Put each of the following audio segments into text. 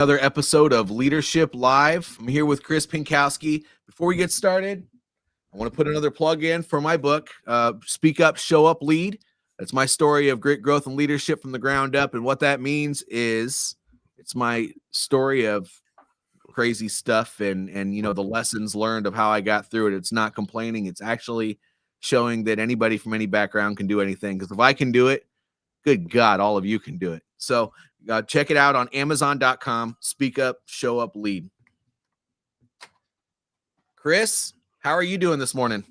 Another episode of Leadership Live. I'm here with Chris Pienkowski. Before we get started, I want to put another plug in for my book, Speak Up, Show Up, Lead. It's my story of great growth and leadership from the ground up. And what that means is it's my story of crazy stuff and the lessons learned of how I got through it. It's not complaining. It's actually showing that anybody from any background can do anything. Because if I can do it, good God, all of you can do it. So check it out on Amazon.com. Speak Up, Show Up, Lead. Chris, how are you doing this morning?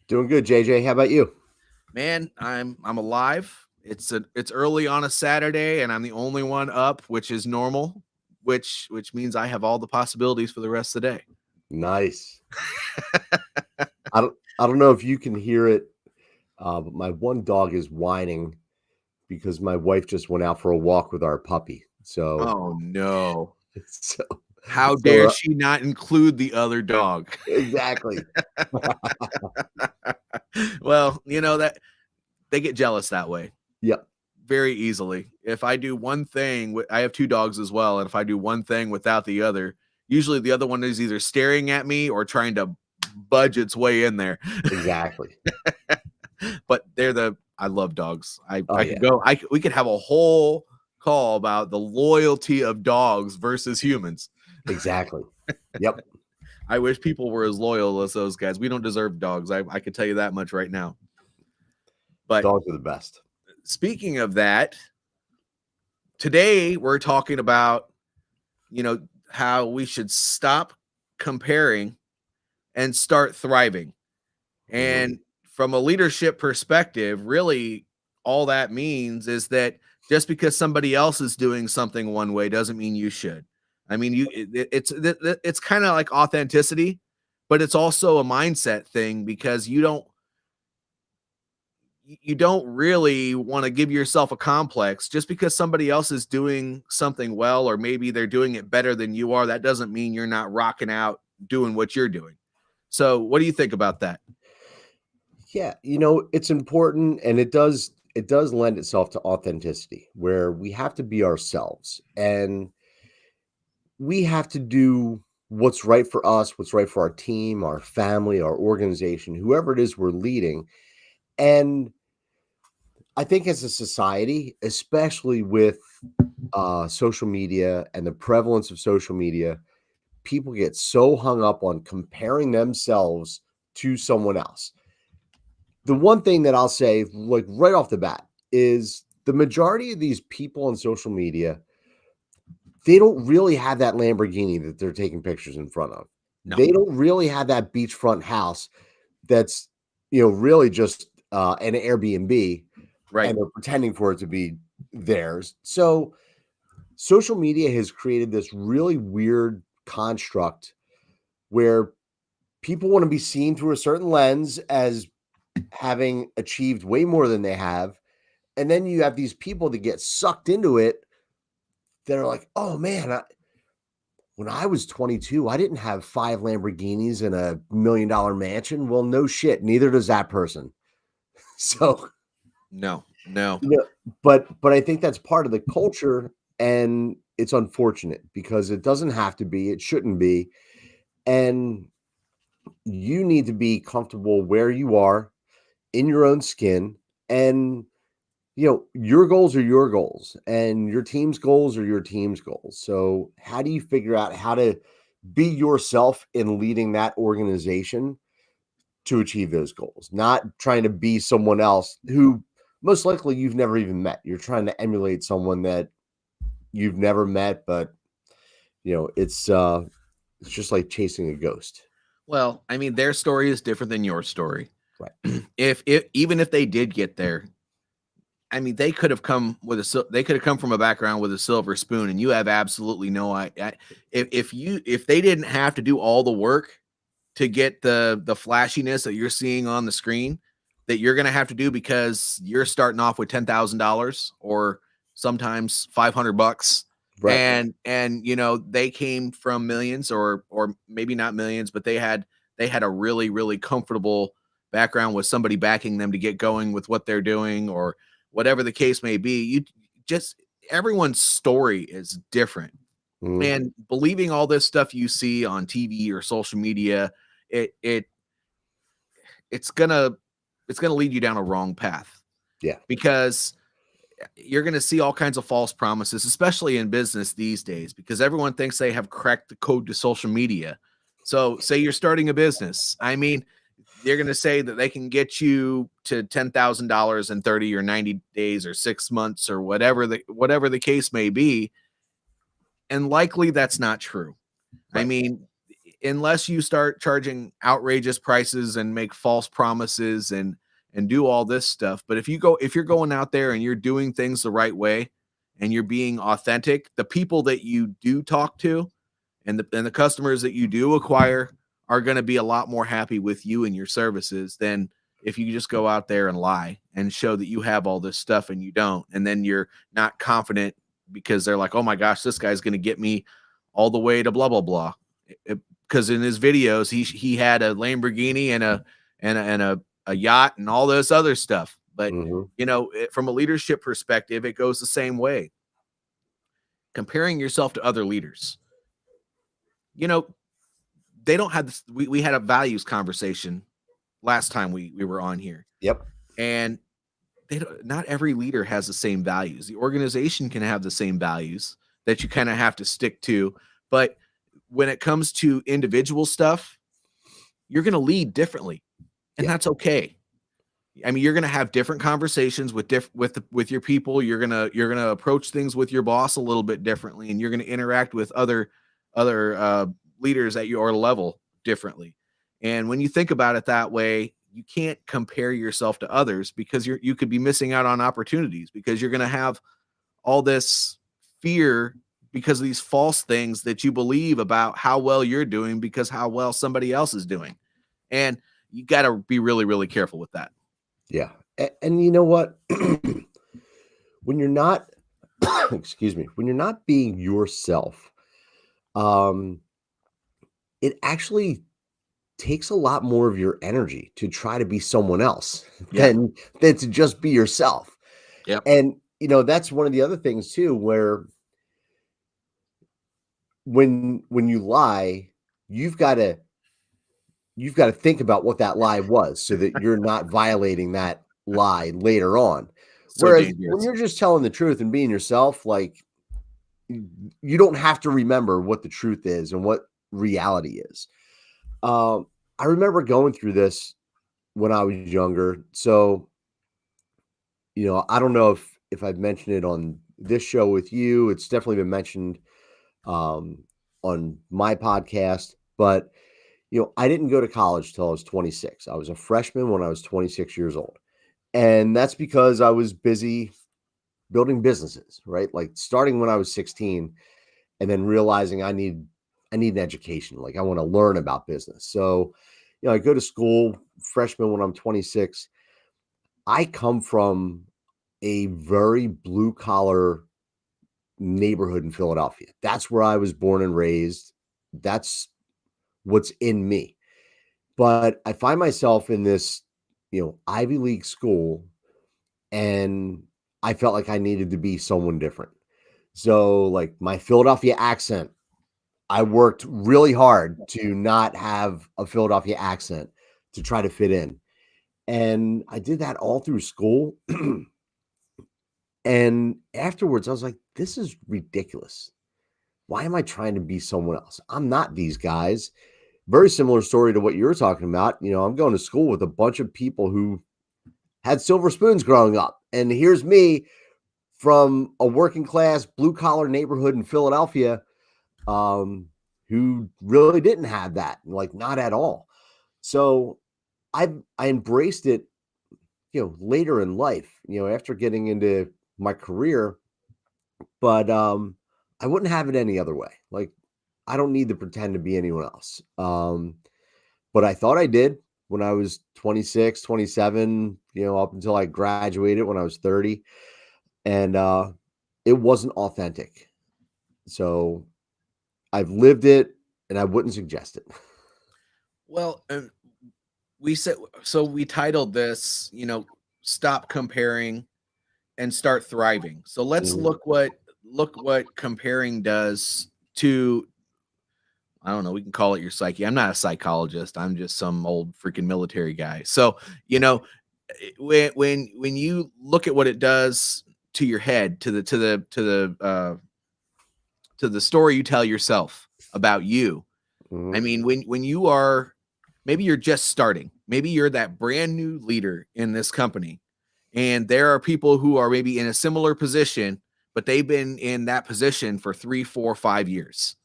Doing good, JJ. How about you? Man, I'm alive. It's early on a Saturday, and I'm the only one up, which is normal, which means I have all the possibilities for the rest of the day. Nice. I don't know if you can hear it, but my one dog is whining because my wife just went out for a walk with our puppy. So, oh no! So how dare she not include the other dog? Exactly. Well, that they get jealous that way. Yep. Very easily. If I do one thing, I have two dogs as well, and if I do one thing without the other, usually the other one is either staring at me or trying to budge its way in there. Exactly. But I love dogs. We could have a whole call about the loyalty of dogs versus humans. Exactly. Yep. I wish people were as loyal as those guys. We don't deserve dogs. I can tell you that much right now. But dogs are the best. Speaking of that, today we're talking about, how we should stop comparing and start thriving. And from a leadership perspective, really all that means is that just because somebody else is doing something one way doesn't mean you should. I mean, it's kind of like authenticity, but it's also a mindset thing because you don't really want to give yourself a complex just because somebody else is doing something well, or maybe they're doing it better than you are. That doesn't mean you're not rocking out doing what you're doing. So what do you think about that? Yeah, it's important, and it does lend itself to authenticity, where we have to be ourselves, and we have to do what's right for us, what's right for our team, our family, our organization, whoever it is we're leading. And I think as a society, especially with social media and the prevalence of social media, people get so hung up on comparing themselves to someone else. The one thing that I'll say, like right off the bat, is the majority of these people on social media, they don't really have that Lamborghini that they're taking pictures in front of. No. They don't really have that beachfront house that's, really just an Airbnb, right? And they're pretending for it to be theirs. So social media has created this really weird construct where people want to be seen through a certain lens as having achieved way more than they have. And then you have these people that get sucked into it that are like, oh man, when I was 22, I didn't have 5 Lamborghinis and a $1 million mansion. Well, no shit. Neither does that person. So no. But I think that's part of the culture, and it's unfortunate because it doesn't have to be, it shouldn't be. And you need to be comfortable where you are in your own skin, and your goals are your goals and your team's goals are your team's goals. So how do you figure out how to be yourself in leading that organization to achieve those goals, not trying to be someone else who most likely you've never even met. You're trying to emulate someone that you've never met, but it's just like chasing a ghost. Well, I mean, their story is different than your story. Right. Even if they did get there, I mean, they could have come from a background with a silver spoon, and you have absolutely no idea. If they didn't have to do all the work to get the flashiness that you're seeing on the screen that you're going to have to do because you're starting off with $10,000 or sometimes $500. Right. And they came from millions or maybe not millions, but they had a really, really comfortable background with somebody backing them to get going with what they're doing or whatever the case may be. Everyone's story is different. And believing all this stuff you see on TV or social media, it's gonna lead you down a wrong path. Yeah. Because you're going to see all kinds of false promises, especially in business these days, because everyone thinks they have cracked the code to social media. So say you're starting a business. I mean, they're going to say that they can get you to $10,000 in 30 or 90 days or 6 months or whatever the case may be. And likely that's not true. Right. I mean, unless you start charging outrageous prices and make false promises and do all this stuff. But if you're going out there and you're doing things the right way and you're being authentic, the people that you do talk to and the customers that you do acquire are going to be a lot more happy with you and your services than if you just go out there and lie and show that you have all this stuff and you don't. And then you're not confident because they're like, oh my gosh, this guy's going to get me all the way to blah, blah, blah. Because in his videos, he had a Lamborghini and a yacht and all this other stuff. But, from a leadership perspective, it goes the same way. Comparing yourself to other leaders. They don't have this. We had a values conversation last time we were on here. Yep. And not every leader has the same values. The organization can have the same values that you kind of have to stick to. But when it comes to individual stuff, you're going to lead differently, and that's okay. I mean, you're going to have different conversations with your people. You're going to approach things with your boss a little bit differently, and you're going to interact with other leaders at your level differently. And when you think about it that way, you can't compare yourself to others because you could be missing out on opportunities because you're going to have all this fear because of these false things that you believe about how well you're doing because how well somebody else is doing. And you got to be really, really careful with that. Yeah. And you know what? When you're not, when you're not being yourself, it actually takes a lot more of your energy to try to be someone else than to just be yourself. Yeah. And, that's one of the other things too, where when you lie, you've got to think about what that lie was so that you're not violating that lie later on. So Whereas dangerous. when you're just telling the truth and being yourself, like you don't have to remember what the truth is and what reality is. I remember going through this when I was younger. So, I don't know if I've mentioned it on this show with you. It's definitely been mentioned on my podcast, but I didn't go to college till I was 26. I was a freshman when I was 26 years old. And that's because I was busy building businesses, right? Like starting when I was 16 and then realizing I need an education. Like I want to learn about business. So, I go to school freshman when I'm 26. I come from a very blue collar neighborhood in Philadelphia. That's where I was born and raised. That's what's in me. But I find myself in this, Ivy League school, and I felt like I needed to be someone different. So like my Philadelphia accent, I worked really hard to not have a Philadelphia accent to try to fit in. And I did that all through school. And afterwards, I was like, this is ridiculous. Why am I trying to be someone else? I'm not these guys. Very similar story to what you were talking about. I'm going to school with a bunch of people who had silver spoons growing up. And here's me from a working class blue collar neighborhood in Philadelphia who really didn't have that, like not at all. So I embraced it, later in life, after getting into my career, but I wouldn't have it any other way. Like I don't need to pretend to be anyone else. But I thought I did when I was 26, 27, up until I graduated when I was 30. And it wasn't authentic. So I've lived it and I wouldn't suggest it. Well, we titled this, stop comparing and start thriving. So let's look what comparing does to, I don't know, we can call it your psyche. I'm not a psychologist. I'm just some old freaking military guy. So, when you look at what it does to your head, to the story you tell yourself about you. Mhm. I mean, when you are, maybe you're just starting, maybe you're that brand new leader in this company, and there are people who are maybe in a similar position, but they've been in that position for 3, 4, 5 years.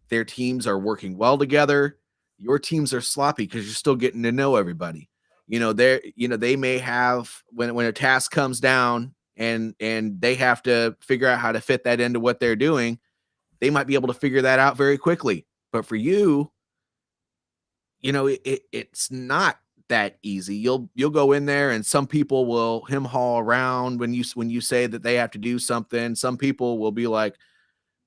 Their teams are working well together. Your teams are sloppy because you're still getting to know everybody. They may have, when a task comes down and they have to figure out how to fit that into what they're doing, they might be able to figure that out very quickly. But for you, it's not that easy. You'll go in there, and some people will hem haw around when you say that they have to do something. Some people will be like,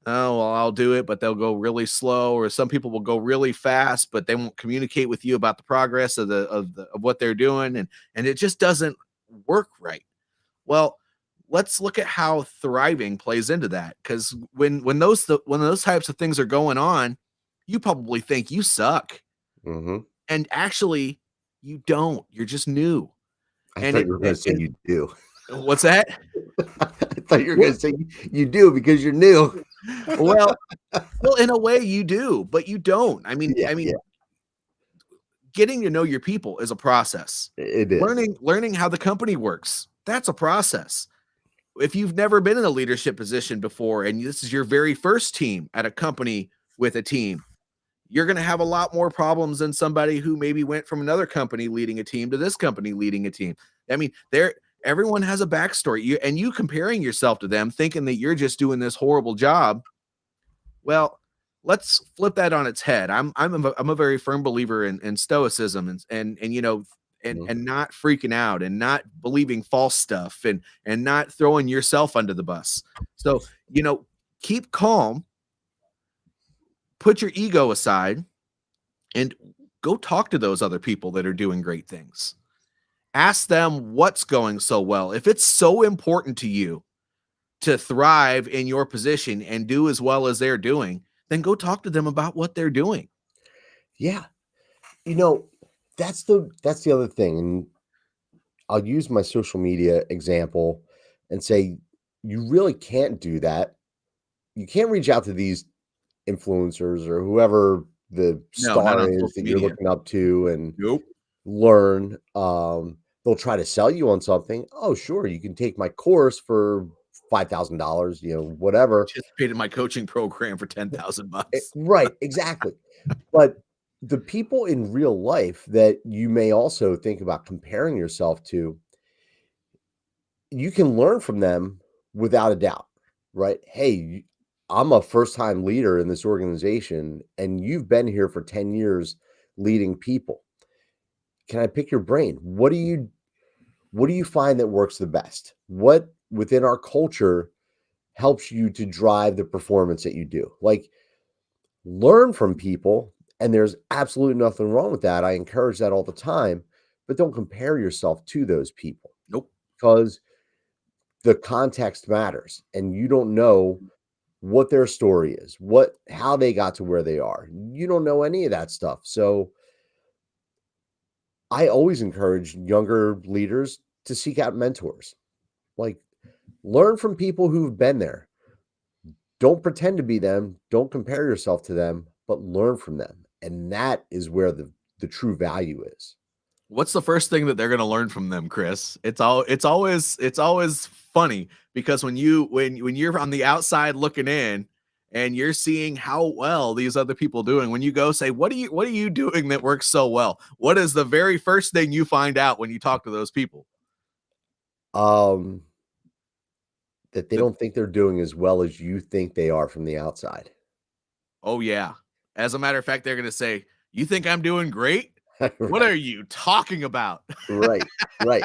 "Oh, well, I'll do it," but they'll go really slow. Or some people will go really fast, but they won't communicate with you about the progress of what they're doing, and it just doesn't work right. Well, let's look at how thriving plays into that, because when those types of things are going on, you probably think you suck, Mhm. and actually you don't. You're just new. I And thought it you were gonna say and you do. what's that? I thought you were Well, gonna say you do because you're new. well, in a way you do, but you don't. I mean, Yeah, yeah, getting to know your people is a process. it is. Learning how the company works, that's a process. If you've never been in a leadership position before and this is your very first team at a company with a team, you're going to have a lot more problems than somebody who maybe went from another company leading a team to this company leading a team. I mean, everyone has a backstory. You comparing yourself to them, thinking that you're just doing this horrible job. Well, let's flip that on its head. I'm a very firm believer in stoicism Mhm. and not freaking out and not believing false stuff and not throwing yourself under the bus. So, keep calm, put your ego aside, and go talk to those other people that are doing great things. Ask them what's going so well. If it's so important to you to thrive in your position and do as well as they're doing, then go talk to them about what they're doing. Yeah. You know, that's the other thing, and I'll use my social media example and say you really can't do that. You can't reach out to these influencers or whoever the No, not star on is social that you're media. looking up to and Nope. learn. They'll try to sell you on something. Oh, sure, you can take my course for $5,000, whatever. Participate in my coaching program for 10,000 bucks. Right, exactly. But the people in real life that you may also think about comparing yourself to, you can learn from them without a doubt, right? Hey, I'm a first time leader in this organization, and you've been here for 10 years leading people. Can I pick your brain? What do you find that works the best? What within our culture helps you to drive the performance that you do? Like, learn from people, and there's absolutely nothing wrong with that. I encourage that all the time, but don't compare yourself to those people Nope. because the context matters and you don't know what their story is, how they got to where they are. You don't know any of that stuff. So I always encourage younger leaders to seek out mentors. Like, learn from people who've been there. Don't pretend to be them. Don't compare yourself to them, but learn from them. And that is where the true value is. What's the first thing that they're going to learn from them, Chris? It's always funny because when you're on the outside looking in and you're seeing how well these other people doing, when you go say, what are you doing that works so well? What is the very first thing you find out when you talk to those people? Um, that they The don't think they're doing as well as you think they are from the outside. Oh yeah. As a matter of fact, they're going to say, "You think I'm doing great? What Right, are you talking about?" right, right.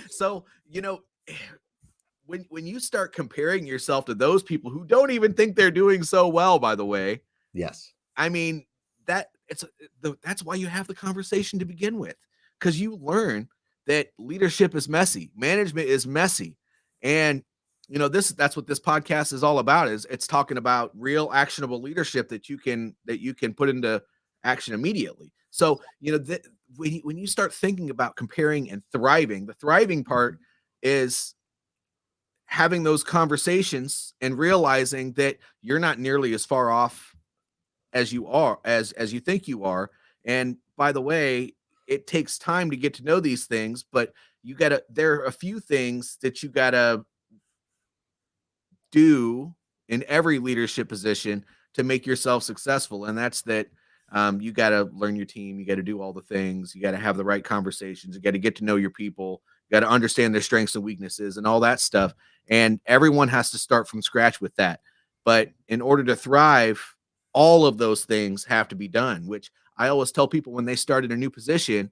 So, when you start comparing yourself to those people who don't even think they're doing so well, by the way, Yes. I mean, that's why you have the conversation to begin with, because you learn that leadership is messy, management is messy, and that's what this podcast is all about. Is it's talking about real actionable leadership that you can put into action immediately. So when you start thinking about comparing and thriving, the thriving part is having those conversations and realizing that you're not nearly as far off as you are as you think you are. And by the way, it takes time to get to know these things, but there are a few things that you gotta do in every leadership position to make yourself successful. And that's that you got to learn your team. You got to do all the things. You got to have the right conversations. You got to get to know your people. You got to understand their strengths and weaknesses and all that stuff. And everyone has to start from scratch with that. But in order to thrive, all of those things have to be done, which I always tell people when they start in a new position,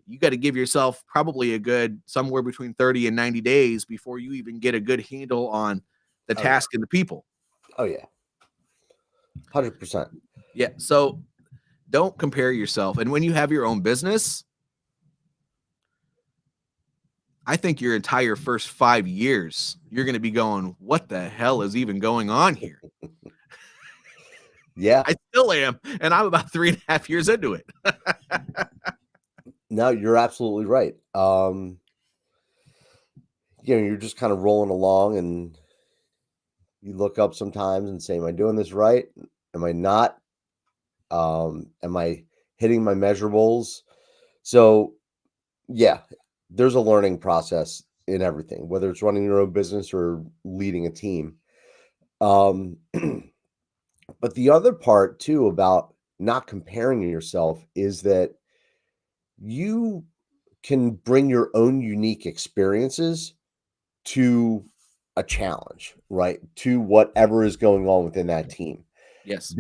you got to give yourself probably a good somewhere between 30 and 90 days before you even get a good handle on the Oh, yeah. task and the people. Oh, yeah. 100%. Yeah. So don't compare yourself. And when you have your own business, I think your entire first 5 years, you're going to be going, what the hell is even going on here? Yeah. I still am. And I'm about 3.5 years into it. No, you're absolutely right. You're just kind of rolling along and you look up sometimes and say, am I doing this right? Am I not? Am I hitting my measurables? So, yeah, there's a learning process in everything, whether it's running your own business or leading a team. Um, but the other part too about not comparing yourself is that you can bring your own unique experiences to a challenge, right? To whatever is going on within that team. Yes.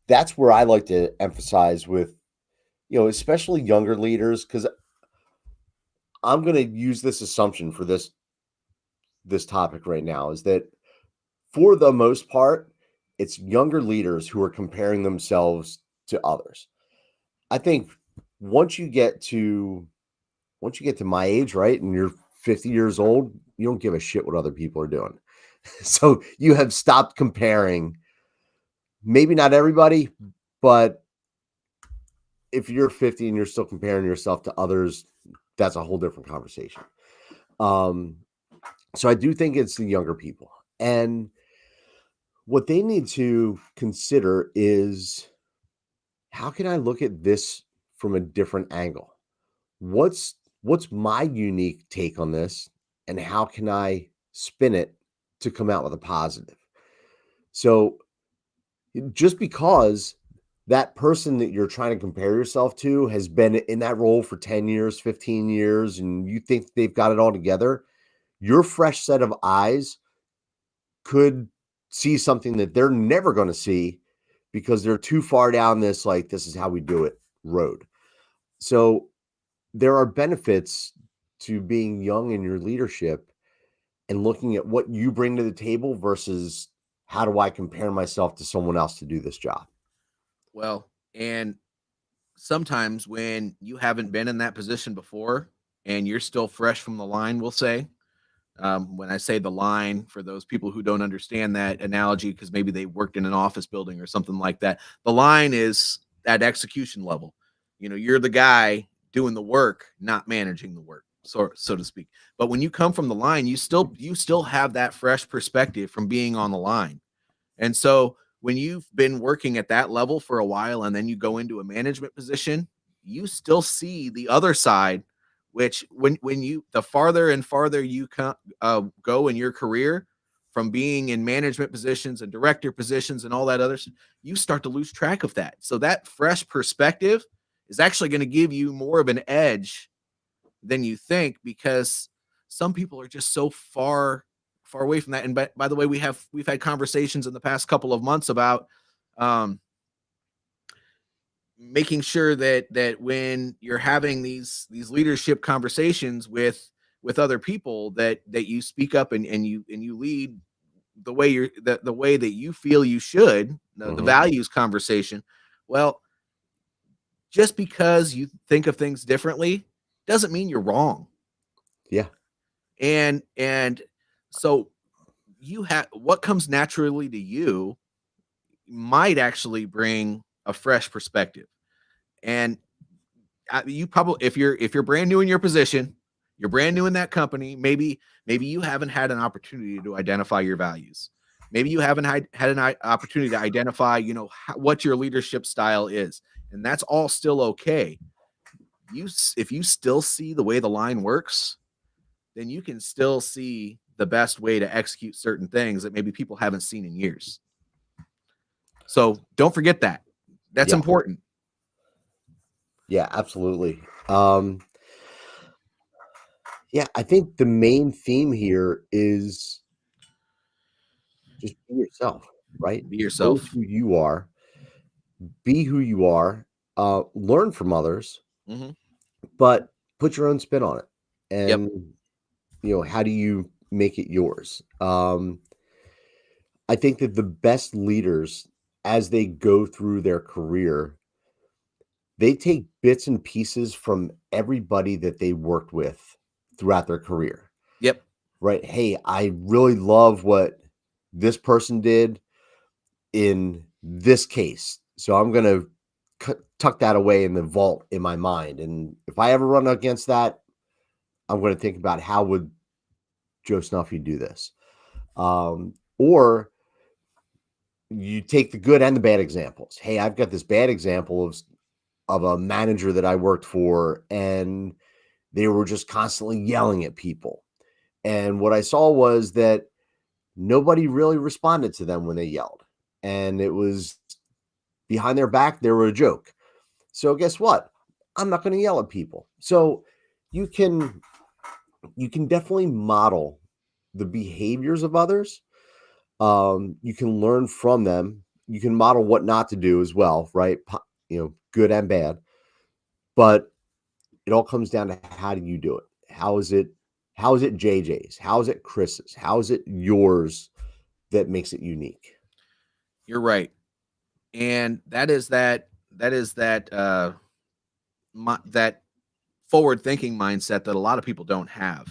That's where I like to emphasize with, especially younger leaders, because I'm going to use this assumption for this topic right now is that for the most part, it's younger leaders who are comparing themselves to others. I think once you get to my age, right, and you're 50 years old, you don't give a shit what other people are doing. So you have stopped comparing. Maybe not everybody, but if you're 50 and you're still comparing yourself to others, that's a whole different conversation. Um, so I do think it's the younger people. And what they need to consider is how can I look at this from a different angle? What's my unique take on this and how can I spin it to come out with a positive? So just because that person that you're trying to compare yourself to has been in that role for 10 years, 15 years, and you think they've got it all together, your fresh set of eyes could see something that they're never going to see because they're too far down this, like, this is how we do it road. So there are benefits to being young in your leadership and looking at what you bring to the table versus how do I compare myself to someone else to do this job? Well, and sometimes when you haven't been in that position before and you're still fresh from the line, we'll say, when I say the line, for those people who don't understand that analogy, because maybe they worked in an office building or something like that, the line is at execution level. You're the guy doing the work, not managing the work, so to speak. But when you come from the line, you still have that fresh perspective from being on the line. And so when you've been working at that level for a while and then you go into a management position, you still see the other side, which when you the farther and farther you go in your career from being in management positions and director positions and all that other, you start to lose track of that. So that fresh perspective is actually going to give you more of an edge than you think, because some people are just so far away from that. And by the way, we've had conversations in the past couple of months about um, making sure that when you're having these leadership conversations with other people, that you speak up and you lead the way the way that you feel you should, the Mhm. values conversation. Well, just because you think of things differently doesn't mean you're wrong. Yeah. And so what comes naturally to you might actually bring a fresh perspective. And you probably, if you're brand new in your position, you're brand new in that company, maybe you haven't had an opportunity to identify your values. Maybe you haven't had an opportunity to identify, what your leadership style is, and that's all still okay. If you still see the way the line works, then you can still see the best way to execute certain things that maybe people haven't seen in years. So don't forget that. That's Yeah. important. Yeah, absolutely. Yeah, I think the main theme here is just be yourself, right? Be Own yourself. who you are, be who you are, learn from others, Hmm. but put your own spin on it. Yep. And, how do you make it yours? I think that the best leaders, as they go through their career, they take bits and pieces from everybody that they worked with throughout their career, Yep. right? Hey, I really love what this person did in this case. So I'm going to tuck that away in the vault in my mind. And if I ever run against that, I'm going to think about how would Joe Snuffy do this? Or you take the good and the bad examples. Hey, I've got this bad example of a manager that I worked for, and they were just constantly yelling at people. And what I saw was that nobody really responded to them when they yelled. And it was behind their back, they were a joke. So guess what? I'm not going to yell at people. So you can definitely model the behaviors of others. You can learn from them. You can model what not to do as well, right? Good and bad. But it all comes down to how do you do it? How is it? How is it JJ's? How is it Chris's? How is it yours that makes it unique? You're right. And that forward thinking mindset that a lot of people don't have.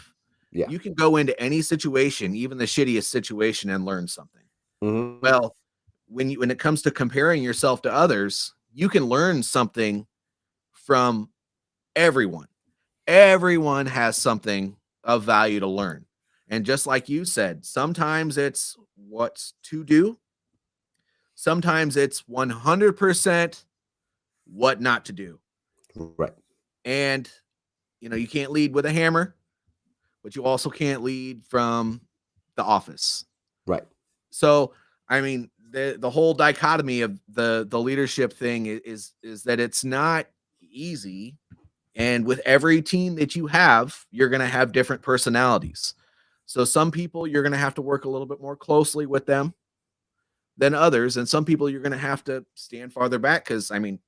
Yeah. You can go into any situation, even the shittiest situation, and learn something. Mhm. Well, when it comes to comparing yourself to others, you can learn something from everyone. Everyone has something of value to learn. And just like you said, sometimes it's what's to do, sometimes it's 100% what not to do. Right. And you can't lead with a hammer, but you also can't lead from the office. Right. So, I mean, the whole dichotomy of the leadership thing is that it's not easy. And with every team that you have, you're going to have different personalities. So some people you're going to have to work a little bit more closely with them than others, and some people you're going to have to stand farther back because I mean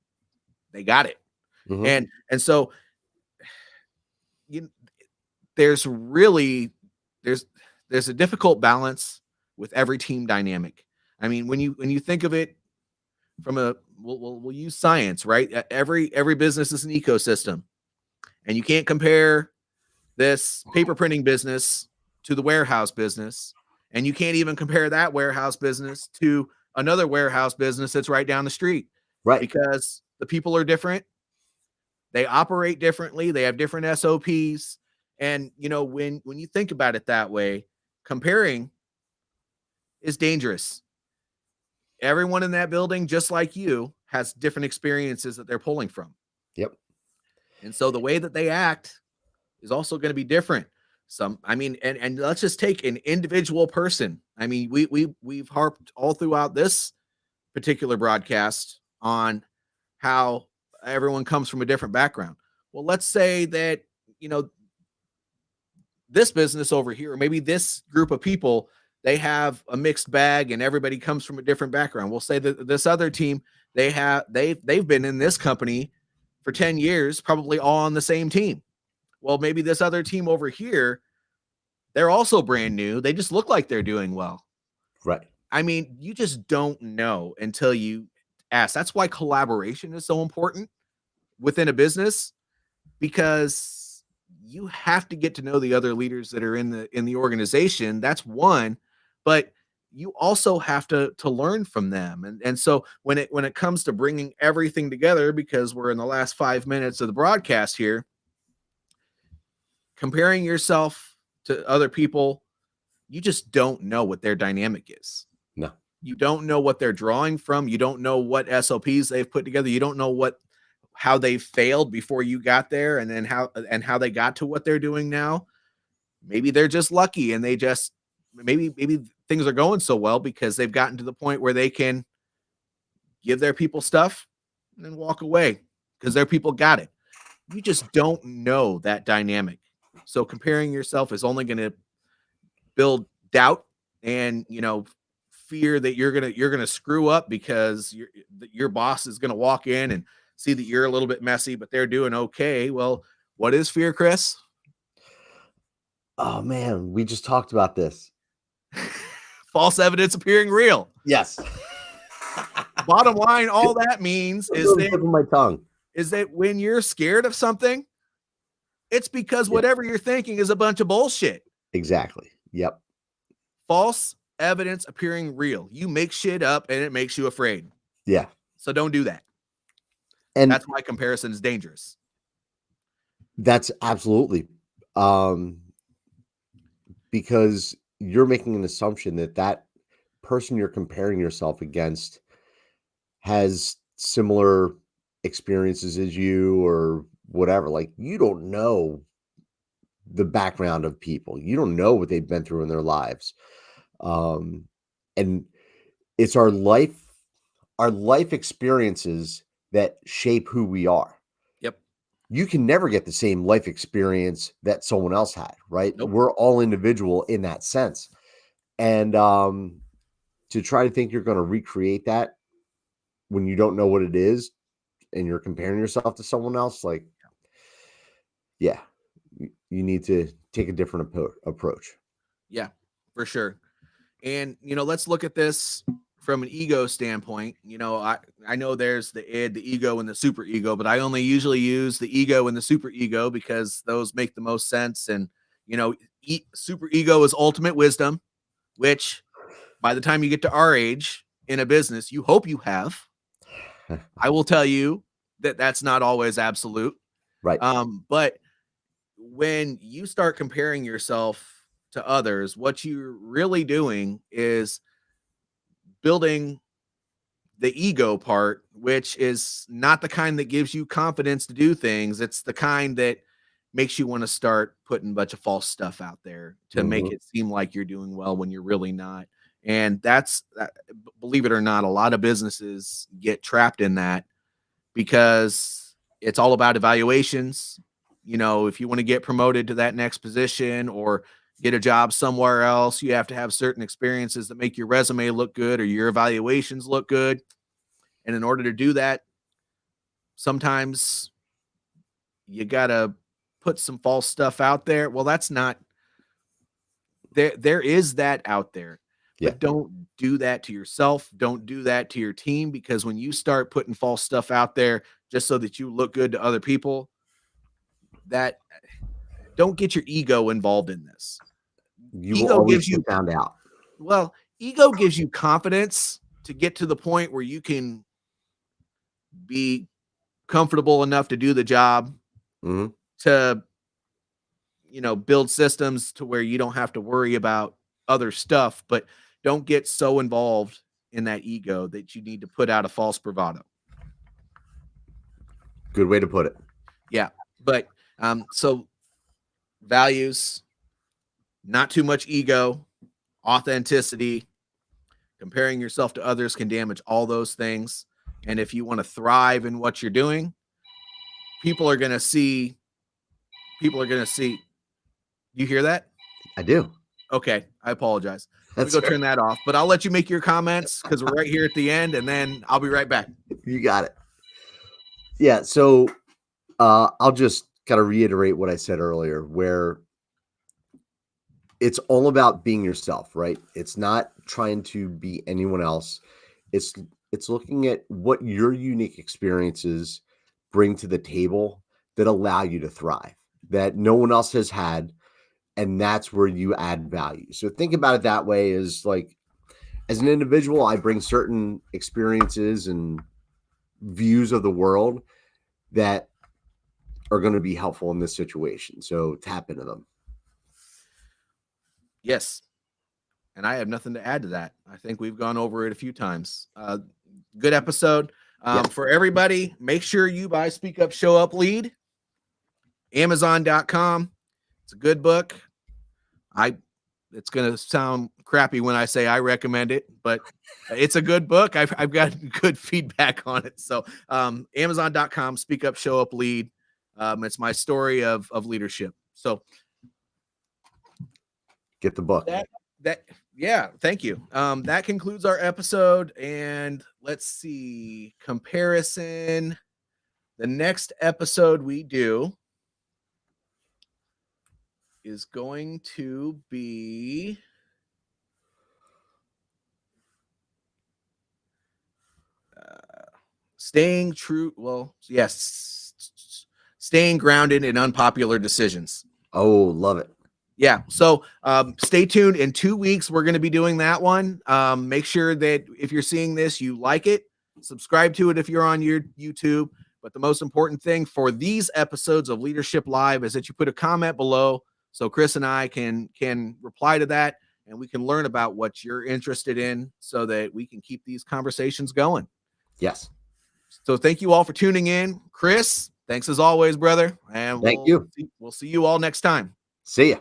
they got it. Mhm. And so you, there's really there's there's a difficult balance with every team dynamic. I mean, when you think of it from we'll use science, right? Every business is an ecosystem, and you can't compare this paper printing business to the warehouse business, and you can't even compare that warehouse business to another warehouse business that's right down the street Right. because the people are different, they operate differently, they have different SOPs, and when you think about it that way, comparing is dangerous. Everyone in that building, just like you, has different experiences that they're pulling from. Yep. And so the way that they act is also going to be different. I mean, and let's just take an individual person. I mean, we've harped all throughout this particular broadcast on how everyone comes from a different background. Well, let's say that, you know, this business over here, or maybe this group of people, they have a mixed bag and everybody comes from a different background. We'll say that this other team, they've been in this company for 10 years, probably all on the same team. Well, maybe this other team over here, they're also brand new. They just look like they're doing well. Right. I mean, you just don't know until you ask. That's why collaboration is so important within a business, because you have to get to know the other leaders that are in the organization. That's one, but you also have to learn from them. And so when it comes to bringing everything together, because we're in the last 5 minutes of the broadcast here, comparing yourself to other people, you just don't know what their dynamic is. No. You don't know what they're drawing from. You don't know what SOPs they've put together. You don't know how they failed before you got there, and then how they got to what they're doing now. Maybe they're just lucky, and they just maybe things are going so well because they've gotten to the point where they can give their people stuff and then walk away because their people got it. You just don't know that dynamic. So comparing yourself is only going to build doubt and, fear that you're going to screw up because your boss is going to walk in and see that you're a little bit messy, but they're doing okay. Well, what is fear, Chris? Oh man, we just talked about this. False evidence appearing real. Yes. Bottom line, all that means is my tongue. Is that when you're scared of something, it's because whatever you're thinking is a bunch of bullshit. Exactly. Yep. False evidence appearing real. You make shit up and it makes you afraid. Yeah. So don't do that. And that's why comparison is dangerous. That's absolutely. Because you're making an assumption that person you're comparing yourself against has similar experiences as you or whatever. Like, you don't know the background of people. You don't know what they've been through in their lives. And it's our life experiences that shape who we are. Yep. You can never get the same life experience that someone else had, right? Nope. We're all individual in that sense. And to try to think you're going to recreate that when you don't know what it is and you're comparing yourself to someone else, like, yeah, you need to take a different approach. Yeah, for sure. And, let's look at this from an ego standpoint. I know there's the id, the ego, and the super ego, but I only usually use the ego and the super ego because those make the most sense. And, super ego is ultimate wisdom, which by the time you get to our age in a business, you hope you have. I will tell you that that's not always absolute. Right. But when you start comparing yourself to others, what you're really doing is building the ego part, which is not the kind that gives you confidence to do things. It's the kind that makes you want to start putting a bunch of false stuff out there to make it seem like you're doing well when you're really not. And that's, believe it or not, a lot of businesses get trapped in that because it's all about evaluations. If you want to get promoted to that next position or get a job somewhere else, you have to have certain experiences that make your resume look good or your evaluations look good. And in order to do that, sometimes you got to put some false stuff out there. Well, that's not there. There is that out there. But don't do that to yourself. Don't do that to your team, because when you start putting false stuff out there just so that you look good to other people, that don't get your ego involved in this. Ego gives you found out. Well, ego gives you confidence to get to the point where you can be comfortable enough to do the job, to, build systems to where you don't have to worry about other stuff, but don't get so involved in that ego that you need to put out a false bravado. Good way to put it. Yeah. But so values, not too much ego, authenticity, comparing yourself to others can damage all those things. And if you want to thrive in what you're doing, people are going to see. You hear that? I do. Okay. I apologize. Let me go turn that off, but I'll let you make your comments because we're right here at the end, and then I'll be right back. You got it. Yeah. So I'll just kind of reiterate what I said earlier, where it's all about being yourself, right? It's not trying to be anyone else. It's looking at what your unique experiences bring to the table that allow you to thrive, that no one else has had. And that's where you add value. So think about it that way, is like, as an individual, I bring certain experiences and views of the world that are going to be helpful in this situation. So tap into them. Yes. And I have nothing to add to that. I think we've gone over it a few times. Good episode. For everybody, make sure you buy Speak Up, Show Up, Lead. Amazon.com. It's a good book. It's going to sound crappy when I say I recommend it, but it's a good book. I've got good feedback on it. So Amazon.com, Speak Up, Show Up, Lead. It's my story of leadership. So get the book. Yeah, thank you. That concludes our episode. And let's see, comparison. The next episode we do is going to be staying true. Well, yes, staying grounded in unpopular decisions. Oh, love it. Yeah. So stay tuned. In 2 weeks, we're going to be doing that one. Make sure that if you're seeing this, you like it, subscribe to it if you're on your YouTube. But the most important thing for these episodes of Leadership Live is that you put a comment below so Chris and I can reply to that, and we can learn about what you're interested in so that we can keep these conversations going. Yes. So thank you all for tuning in. Chris, thanks as always, brother. And thank you. We'll see you all next time. See ya.